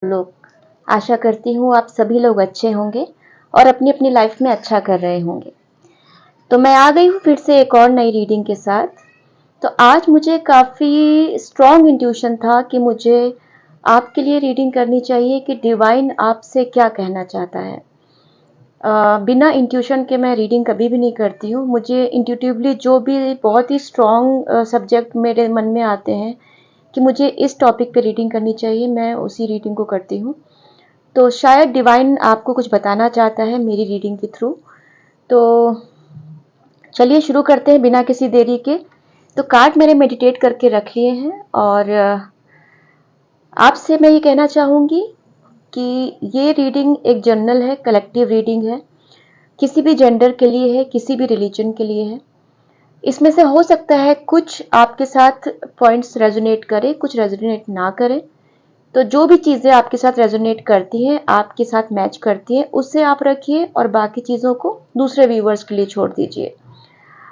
लोग। आशा करती हूँ आप सभी लोग अच्छे होंगे और अपनी अपनी लाइफ में अच्छा कर रहे होंगे। तो मैं आ गई हूँ फिर से एक और नई रीडिंग के साथ। तो आज मुझे काफ़ी स्ट्रॉन्ग इंट्यूशन था कि मुझे आपके लिए रीडिंग करनी चाहिए कि डिवाइन आपसे क्या कहना चाहता है। बिना इंट्यूशन के मैं रीडिंग कभी भी नहीं करती हूँ। मुझे इंट्यूटिवली जो भी बहुत ही स्ट्रॉन्ग सब्जेक्ट मेरे मन में आते हैं कि मुझे इस टॉपिक पे रीडिंग करनी चाहिए, मैं उसी रीडिंग को करती हूँ। तो शायद डिवाइन आपको कुछ बताना चाहता है मेरी रीडिंग के थ्रू। तो चलिए शुरू करते हैं बिना किसी देरी के। तो कार्ड मेरे मेडिटेट करके रख लिए हैं और आपसे मैं ये कहना चाहूँगी कि ये रीडिंग एक जनरल है, कलेक्टिव रीडिंग है। किसी भी जेंडर के लिए है, किसी भी रिलीजन के लिए है। इसमें से हो सकता है कुछ आपके साथ पॉइंट्स रेजोनेट करें, कुछ रेजोनेट ना करें। तो जो भी चीज़ें आपके साथ रेजोनेट करती हैं, आपके साथ मैच करती हैं, उससे आप रखिए और बाकी चीज़ों को दूसरे व्यूवर्स के लिए छोड़ दीजिए।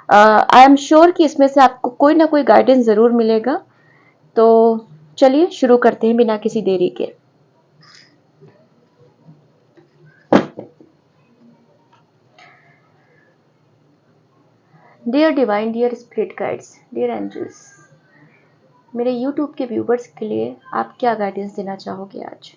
आई एम श्योर कि इसमें से आपको कोई ना कोई गाइडेंस ज़रूर मिलेगा। तो चलिए शुरू करते हैं बिना किसी देरी के। Dear divine, dear spirit guides, dear angels, मेरे यूट्यूब के व्यूवर्स के लिए आप क्या गाइडेंस देना चाहोगे आज?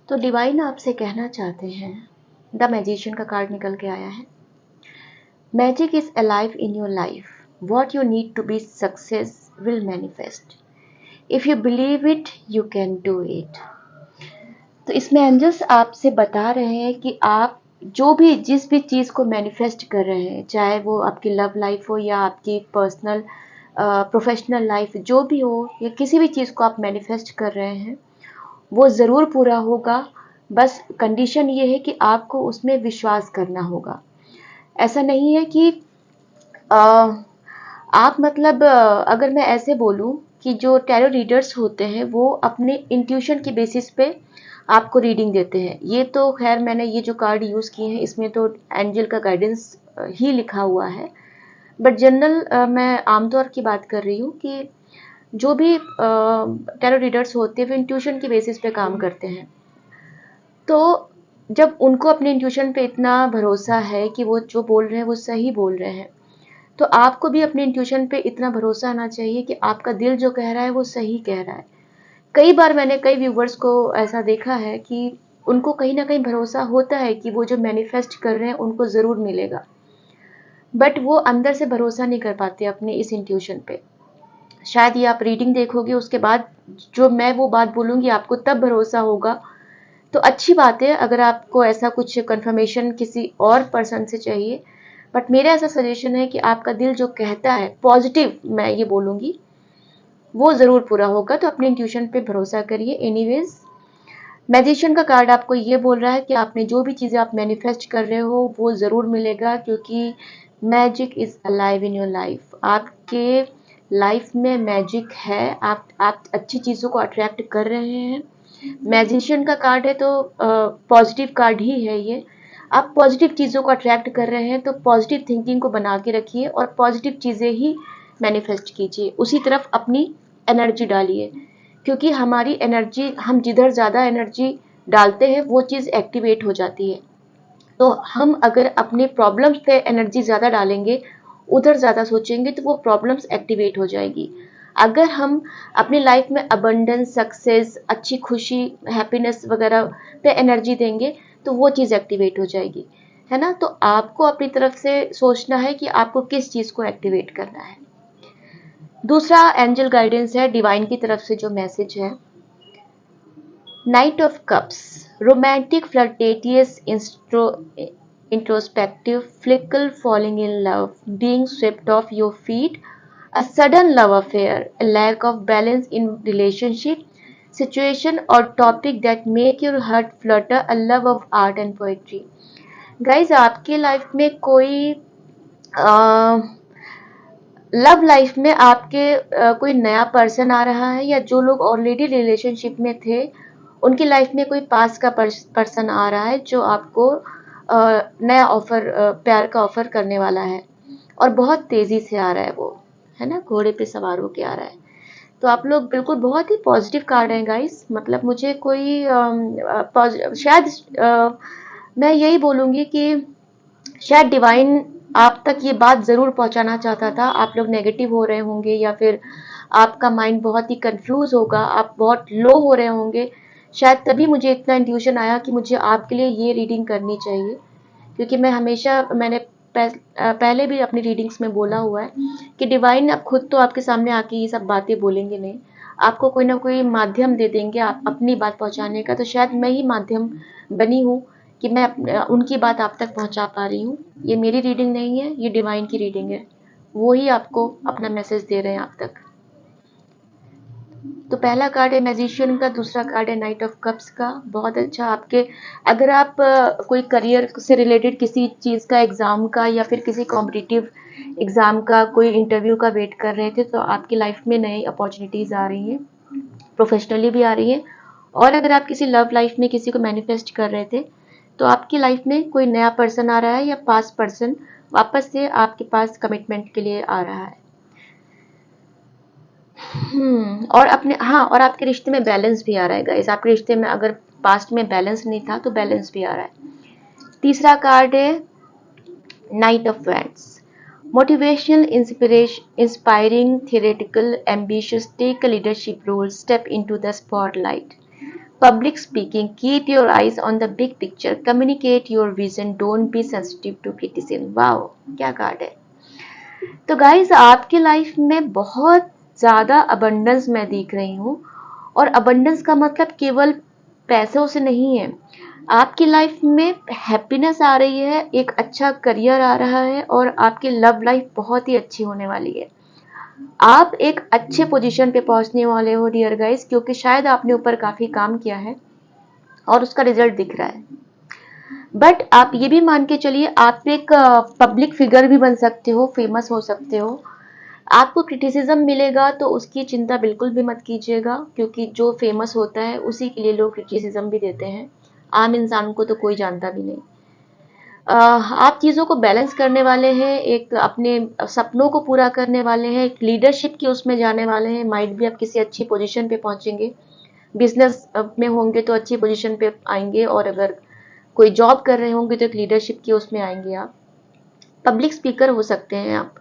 तो डिवाइन आपसे कहना चाहते हैं, द मैजिशियन का कार्ड निकल के आया है। Magic is alive in your life. What you need to be success will manifest. If you believe it you can do it. तो इसमें एंजल्स आपसे बता रहे हैं कि आप जो भी जिस भी चीज़ को मैनिफेस्ट कर रहे हैं, चाहे वो आपकी लव लाइफ हो या आपकी पर्सनल प्रोफेशनल लाइफ, जो भी हो या किसी भी चीज़ को आप मैनिफेस्ट कर रहे हैं, वो ज़रूर पूरा होगा। बस कंडीशन ये है कि आपको उसमें विश्वास करना होगा। ऐसा नहीं है कि अ, आप मतलब अगर मैं ऐसे बोलूं कि जो टैरो रीडर्स होते हैं वो अपने इंट्यूशन की बेसिस पे आपको रीडिंग देते हैं। ये तो खैर मैंने ये जो कार्ड यूज़ किए हैं इसमें तो एंजल का गाइडेंस ही लिखा हुआ है। बट जनरल मैं आमतौर की बात कर रही हूँ कि जो भी टैरो रीडर्स होते हैं वो इंट्यूशन की बेसिस पे काम करते हैं। तो जब उनको अपने इंट्यूशन पे इतना भरोसा है कि वो जो बोल रहे हैं वो सही बोल रहे हैं, तो आपको भी अपने इंट्यूशन पे इतना भरोसा आना चाहिए कि आपका दिल जो कह रहा है वो सही कह रहा है। कई बार मैंने कई व्यूवर्स को ऐसा देखा है कि उनको कहीं ना कहीं भरोसा होता है कि वो जो मैनिफेस्ट कर रहे हैं उनको ज़रूर मिलेगा, बट वो अंदर से भरोसा नहीं कर पाते अपने इस इंट्यूशन पे। शायद ये आप रीडिंग देखोगे उसके बाद जो मैं वो बात बोलूँगी आपको तब भरोसा होगा। तो अच्छी बात है अगर आपको ऐसा कुछ कंफर्मेशन किसी और पर्सन से चाहिए, बट मेरा ऐसा सजेशन है कि आपका दिल जो कहता है पॉजिटिव, मैं ये बोलूँगी, वो ज़रूर पूरा होगा। तो अपने इंट्यूशन पे भरोसा करिए। एनीवेज, मैजिशियन का कार्ड आपको ये बोल रहा है कि आपने जो भी चीज़ें आप मैनिफेस्ट कर रहे हो वो ज़रूर मिलेगा, क्योंकि magic is alive in your life. आपके लाइफ में मैजिक है। आप अच्छी चीज़ों को अट्रैक्ट कर रहे हैं। मैजिशियन का कार्ड है तो पॉजिटिव कार्ड ही है ये। आप पॉजिटिव चीज़ों को अट्रैक्ट कर रहे हैं तो पॉजिटिव थिंकिंग को बना के रखिए और पॉजिटिव चीज़ें ही मैनिफेस्ट कीजिए। उसी तरफ अपनी एनर्जी डालिए, क्योंकि हमारी एनर्जी, हम जिधर ज़्यादा एनर्जी डालते हैं वो चीज़ एक्टिवेट हो जाती है। तो हम अगर अपने प्रॉब्लम्स पे एनर्जी ज़्यादा डालेंगे, उधर ज़्यादा सोचेंगे, तो वो प्रॉब्लम्स एक्टिवेट हो जाएगी। अगर हम अपनी लाइफ में अबंडेंस, सक्सेस, अच्छी खुशी, हैप्पीनेस वगैरह पे एनर्जी देंगे तो वो चीज़ एक्टिवेट हो जाएगी, है ना। तो आपको अपनी तरफ से सोचना है कि आपको किस चीज़ को एक्टिवेट करना है। दूसरा एंजल गाइडेंस है, डिवाइन की तरफ से जो मैसेज है, Knight of Cups, romantic, flirtatious, introspective, fickle, falling in love, being swept off your feet, a sudden love affair, a lack of balance in relationship, situation or topic that make your heart flutter, a love of art and poetry. Guys, आपके life में कोई love life में आपके कोई नया person आ रहा है, या जो लोग ऑलरेडी रिलेशनशिप में थे उनकी लाइफ में कोई पास का पर्सन आ रहा है जो आपको नया ऑफर, प्यार का ऑफर करने वाला है, और बहुत तेजी से आ रहा है, वो है ना, घोड़े पे सवार होके आ रहा है। तो आप लोग बिल्कुल बहुत ही पॉजिटिव कार्ड हैं गाइस। मतलब मुझे कोई शायद मैं यही बोलूँगी कि शायद डिवाइन आप तक ये बात ज़रूर पहुंचाना चाहता था। आप लोग नेगेटिव हो रहे होंगे, या फिर आपका माइंड बहुत ही कंफ्यूज होगा, आप बहुत लो हो रहे होंगे, शायद तभी मुझे इतना इंट्यूशन आया कि मुझे आपके लिए ये रीडिंग करनी चाहिए। क्योंकि मैं हमेशा, मैंने पहले भी अपनी रीडिंग्स में बोला हुआ है कि डिवाइन अब खुद तो आपके सामने आके ये सब बातें बोलेंगे नहीं, आपको कोई ना कोई माध्यम दे देंगे आप अपनी बात पहुंचाने का। तो शायद मैं ही माध्यम बनी हूँ कि मैं उनकी बात आप तक पहुंचा पा रही हूँ। ये मेरी रीडिंग नहीं है, ये डिवाइन की रीडिंग है, वो ही आपको अपना मैसेज दे रहे हैं आप तक। तो पहला कार्ड है मैजिशियन का, दूसरा कार्ड है नाइट ऑफ कप्स का। बहुत अच्छा। आपके, अगर आप कोई करियर से रिलेटेड किसी चीज़ का, एग्ज़ाम का, या फिर किसी कॉम्पिटिटिव एग्ज़ाम का, कोई इंटरव्यू का वेट कर रहे थे, तो आपकी लाइफ में नई अपॉर्चुनिटीज़ आ रही हैं, प्रोफेशनली भी आ रही हैं। और अगर आप किसी लव लाइफ में किसी को मैनिफेस्ट कर रहे थे, तो आपकी लाइफ में कोई नया पर्सन आ रहा है, या पास्ट पर्सन वापस से आपके पास कमिटमेंट के लिए आ रहा है। और अपने, हाँ, और आपके रिश्ते में बैलेंस भी आ रहा है गाइस। आपके रिश्ते में अगर पास्ट में बैलेंस नहीं था तो बैलेंस भी आ रहा है। तीसरा कार्ड है knight of wands, motivational, inspiration, inspiring, theoretical, ambitious, take a leadership role, step into the spotlight, public speaking, keep your eyes on the big picture, communicate your vision, don't be sensitive to criticism. Wow, क्या card है। तो guys, आपकी life में बहुत ज़्यादा abundance मैं देख रही हूँ, और अबंडेंस का मतलब केवल पैसों से नहीं है। आपकी लाइफ में हैप्पीनेस आ रही है, एक अच्छा करियर आ रहा है, और आपकी लव लाइफ बहुत ही अच्छी होने वाली है। आप एक अच्छे पोजीशन पे पहुंचने वाले हो डियर गाइस, क्योंकि शायद आपने ऊपर काफ़ी काम किया है और उसका रिजल्ट दिख रहा है। बट आप ये भी मान के चलिए, आप एक पब्लिक फिगर भी बन सकते हो, फेमस हो सकते हो। आपको क्रिटिसिज्म मिलेगा तो उसकी चिंता बिल्कुल भी मत कीजिएगा, क्योंकि जो फेमस होता है उसी के लिए लोग क्रिटिसिज्म भी देते हैं। आम इंसान को तो कोई जानता भी नहीं। आप चीज़ों को बैलेंस करने वाले हैं, एक अपने सपनों को पूरा करने वाले हैं, एक लीडरशिप की उसमें जाने वाले हैं। माइट भी आप किसी अच्छी पोजीशन पे पहुंचेंगे, बिजनेस में होंगे तो अच्छी पोजीशन पे आएंगे, और अगर कोई जॉब कर रहे होंगे तो एक लीडरशिप की उसमें आएंगे। आप पब्लिक स्पीकर हो सकते हैं आप।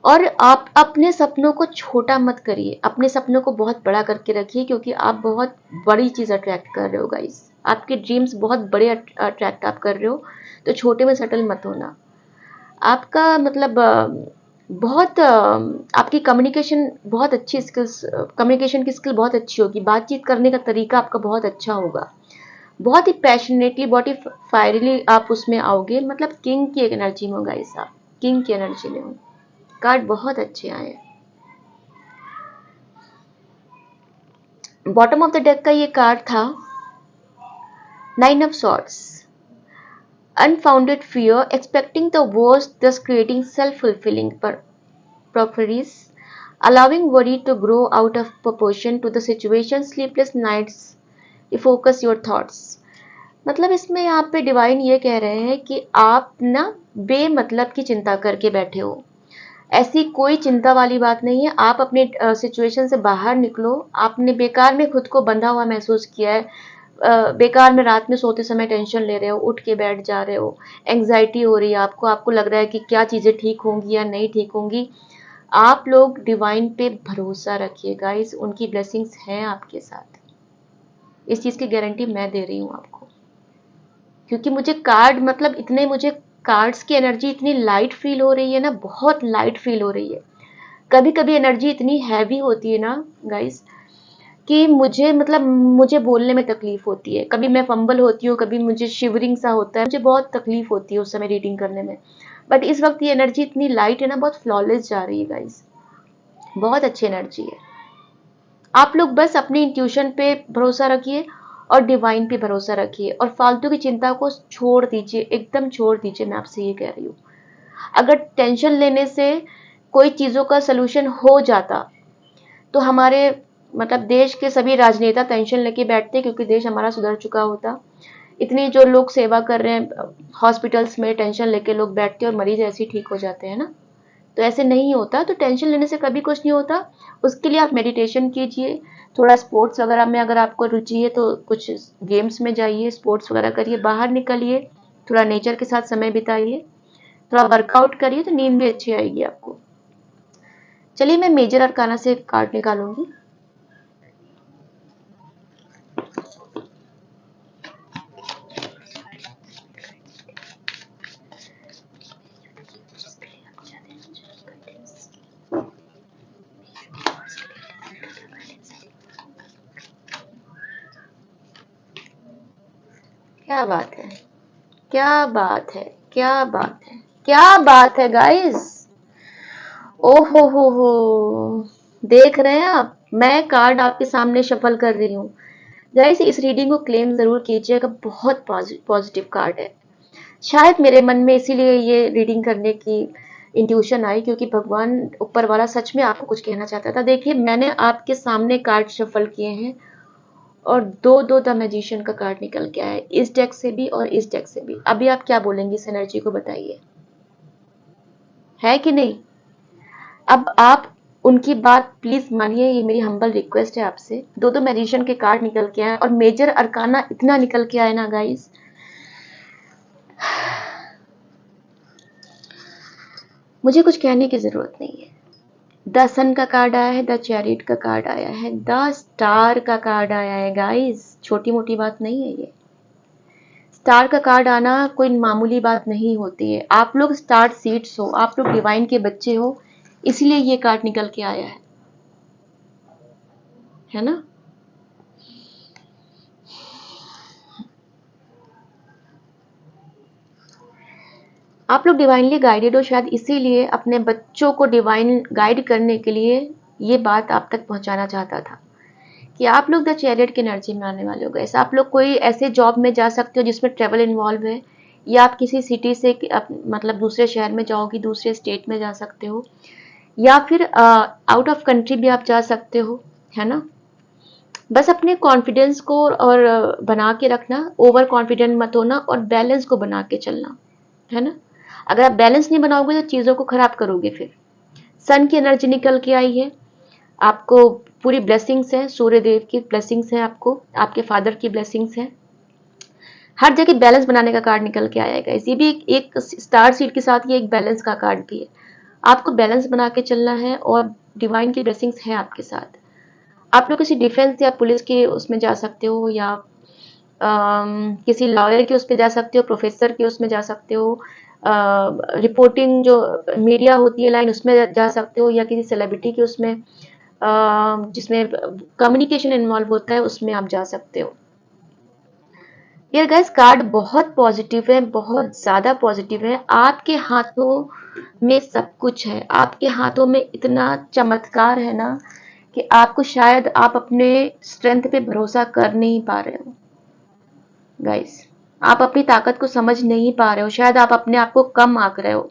और आप अपने सपनों को छोटा मत करिए, अपने सपनों को बहुत बड़ा करके रखिए, क्योंकि आप बहुत बड़ी चीज़ अट्रैक्ट कर रहे हो गाइस। आपके ड्रीम्स बहुत बड़े अट्रैक्ट आप कर रहे हो, तो छोटे में सेटल मत होना। आपका मतलब बहुत आपकी कम्युनिकेशन बहुत अच्छी स्किल्स, कम्युनिकेशन की स्किल बहुत अच्छी होगी, बातचीत करने का तरीका आपका बहुत अच्छा होगा, बहुत ही पैशनेटली, बहुत ही फायरली आप उसमें आओगे। मतलब किंग की एक एनर्जी में हो गाइस, आप किंग की एनर्जी में हो। कार्ड बहुत अच्छे आए। बॉटम ऑफ द डेक का ये कार्ड था nine of swords, unfounded fear, expecting the worst, thus creating self-fulfilling prophecies, allowing worry to grow out of proportion to the situation, sleepless nights, focus your thoughts। मतलब इसमें यहाँ पे divine ये कह रहे हैं कि आप ना बेमतलब की चिंता करके बैठे हो। ऐसी कोई चिंता वाली बात नहीं है। आप अपने सिचुएशन से बाहर निकलो। आपने बेकार में खुद को बंधा हुआ महसूस किया है, बेकार में रात में सोते समय टेंशन ले रहे हो, उठ के बैठ जा रहे हो, एंग्जाइटी हो रही है आपको, आपको लग रहा है कि क्या चीज़ें ठीक होंगी या नहीं ठीक होंगी। आप लोग डिवाइन पे भरोसा रखिए गाइस, उनकी ब्लेसिंग्स हैं आपके साथ। इस चीज़ की गारंटी मैं दे रही हूँ आपको, क्योंकि मुझे कार्ड, मतलब इतने मुझे कार्ड्स की एनर्जी इतनी लाइट फील हो रही है ना, बहुत लाइट फील हो रही है। कभी कभी एनर्जी इतनी हैवी होती है ना गाइस, कि मुझे मतलब मुझे बोलने में तकलीफ होती है, कभी मैं फंबल होती हूँ, कभी मुझे शिवरिंग सा होता है, मुझे बहुत तकलीफ होती है उस समय रीडिंग करने में। बट इस वक्त ये एनर्जी इतनी लाइट है ना, बहुत फ्लॉलेस जा रही है गाइस, बहुत अच्छी एनर्जी है। आप लोग बस अपनी इंट्यूशन पे भरोसा रखिए और डिवाइन पे भरोसा रखिए और फालतू की चिंता को छोड़ दीजिए, एकदम छोड़ दीजिए। मैं आपसे ये कह रही हूँ, अगर टेंशन लेने से कोई चीज़ों का सलूशन हो जाता तो हमारे मतलब देश के सभी राजनेता टेंशन लेके बैठते, क्योंकि देश हमारा सुधर चुका होता। इतनी जो लोग सेवा कर रहे हैं हॉस्पिटल्स में, टेंशन लेके लोग बैठते हैं और मरीज ऐसे ही ठीक हो जाते हैं ना। तो ऐसे नहीं होता, तो टेंशन लेने से कभी कुछ नहीं होता। उसके लिए आप मेडिटेशन कीजिए, थोड़ा स्पोर्ट्स वगैरह में अगर आपको रुचि है तो कुछ गेम्स में जाइए, स्पोर्ट्स वगैरह करिए, बाहर निकलिए, थोड़ा नेचर के साथ समय बिताइए, थोड़ा वर्कआउट करिए, तो नींद भी अच्छी आएगी आपको। चलिए मैं मेजर अरकाना से कार्ड निकालूंगी। क्या बात है, क्या बात है, क्या बात है, क्या बात है गाइस। ओ हो, देख रहे हैं आप, मैं कार्ड आपके सामने शफल कर रही हूँ। गाइस इस रीडिंग को क्लेम जरूर कीजिएगा, बहुत पॉजिटिव कार्ड है। शायद मेरे मन में इसीलिए ये रीडिंग करने की इंट्यूशन आई, क्योंकि भगवान ऊपर वाला सच में आपको कुछ कहना चाहता था। देखिए मैंने आपके सामने कार्ड शफल किए हैं और दो दो द मैजिशियन का कार्ड निकल के आया है, इस डेक से भी और इस डेक से भी। अभी आप क्या बोलेंगे इस एनर्जी को, बताइए, है कि नहीं? अब आप उनकी बात प्लीज मानिए, ये मेरी हम्बल रिक्वेस्ट है आपसे। दो दो मैजिशियन के कार्ड निकल के आए और मेजर अरकाना इतना निकल के आए ना गाइस, मुझे कुछ कहने की जरूरत नहीं है। द सन का कार्ड आया है, द चैरिट का कार्ड आया है, द स्टार का कार्ड आया है गाइस, छोटी मोटी बात नहीं है ये। स्टार का कार्ड आना कोई मामूली बात नहीं होती है। आप लोग स्टार सीड्स हो, आप लोग डिवाइन के बच्चे हो, इसलिए ये कार्ड निकल के आया है ना। आप लोग डिवाइनली गाइडेड हो, शायद इसीलिए अपने बच्चों को डिवाइन गाइड करने के लिए ये बात आप तक पहुंचाना चाहता था कि आप लोग द चैरियट की एनर्जी में आने वाले हो गए। आप लोग कोई ऐसे जॉब में जा सकते हो जिसमें ट्रेवल इन्वॉल्व है, या आप किसी सिटी से मतलब दूसरे शहर में जाओगी, दूसरे स्टेट में जा सकते हो, या फिर आउट ऑफ कंट्री भी आप जा सकते हो, है ना। बस अपने कॉन्फिडेंस को और बना के रखना, ओवर कॉन्फिडेंट मत होना और बैलेंस को बना के चलना, है ना। अगर आप बैलेंस नहीं बनाओगे तो चीज़ों को खराब करोगे। फिर सन की एनर्जी निकल के आई है, आपको पूरी ब्लेसिंग्स है, सूर्य देव की ब्लेसिंग्स है, आपको आपके फादर की ब्लेसिंग्स है, हर जगह बैलेंस बनाने का कार्ड निकल के आएगा। इसी भी एक स्टार सीड के साथ ये एक बैलेंस का कार्ड भी है। आपको बैलेंस बना के चलना है और डिवाइन की ब्लेसिंग्स है आपके साथ। आप लोग किसी डिफेंस या पुलिस के उसमें जा सकते हो, या किसी लॉयर के उस पर जा सकते हो, प्रोफेसर के उसमें जा सकते हो, रिपोर्टिंग जो मीडिया होती है लाइन उसमें जा सकते हो, या किसी सेलिब्रिटी के उसमें जिसमें कम्युनिकेशन इन्वॉल्व होता है उसमें आप जा सकते हो। यार गाइस कार्ड बहुत पॉजिटिव है, बहुत ज्यादा पॉजिटिव है। आपके हाथों में सब कुछ है, आपके हाथों में इतना चमत्कार है ना कि आपको शायद आप अपने स्ट्रेंथ पे भरोसा कर नहीं पा रहे हो गाइस। आप अपनी ताकत को समझ नहीं पा रहे हो, शायद आप अपने आप को कम आंक रहे हो।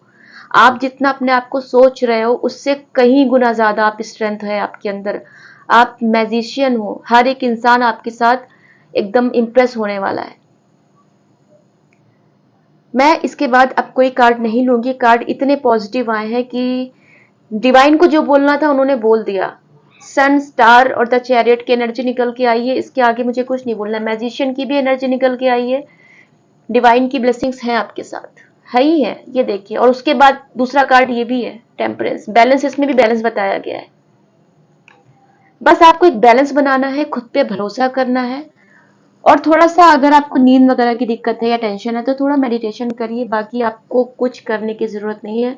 आप जितना अपने आप को सोच रहे हो उससे कहीं गुना ज्यादा आप स्ट्रेंथ है आपके अंदर। आप मैजिशियन हो, हर एक इंसान आपके साथ एकदम इम्प्रेस होने वाला है। मैं इसके बाद अब कोई कार्ड नहीं लूंगी, कार्ड इतने पॉजिटिव आए हैं कि डिवाइन को जो बोलना था उन्होंने बोल दिया। सन, स्टार और द चैरियट की एनर्जी निकल के आई है, इसके आगे मुझे कुछ नहीं बोलना। मैजिशियन की भी एनर्जी निकल के आई है, डिवाइन की ब्लेसिंग्स हैं आपके साथ, है ही है, ये देखिए। और उसके बाद दूसरा कार्ड ये भी है, टेम्परेंस, बैलेंस, इसमें भी बैलेंस बताया गया है। बस आपको एक बैलेंस बनाना है, खुद पे भरोसा करना है, और थोड़ा सा अगर आपको नींद वगैरह की दिक्कत है या टेंशन है तो थोड़ा मेडिटेशन करिए, बाकी आपको कुछ करने की जरूरत नहीं है।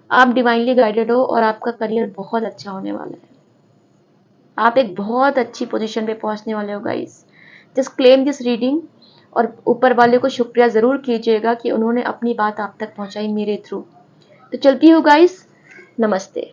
आप डिवाइनली गाइडेड हो और आपका करियर बहुत अच्छा होने वाला है। आप एक बहुत अच्छी पोजीशन पे पहुंचने वाले हो guys. Just claim this reading और ऊपर वाले को शुक्रिया ज़रूर कीजिएगा कि उन्होंने अपनी बात आप तक पहुंचाई मेरे थ्रू। तो चलती हूँ गाइस, नमस्ते।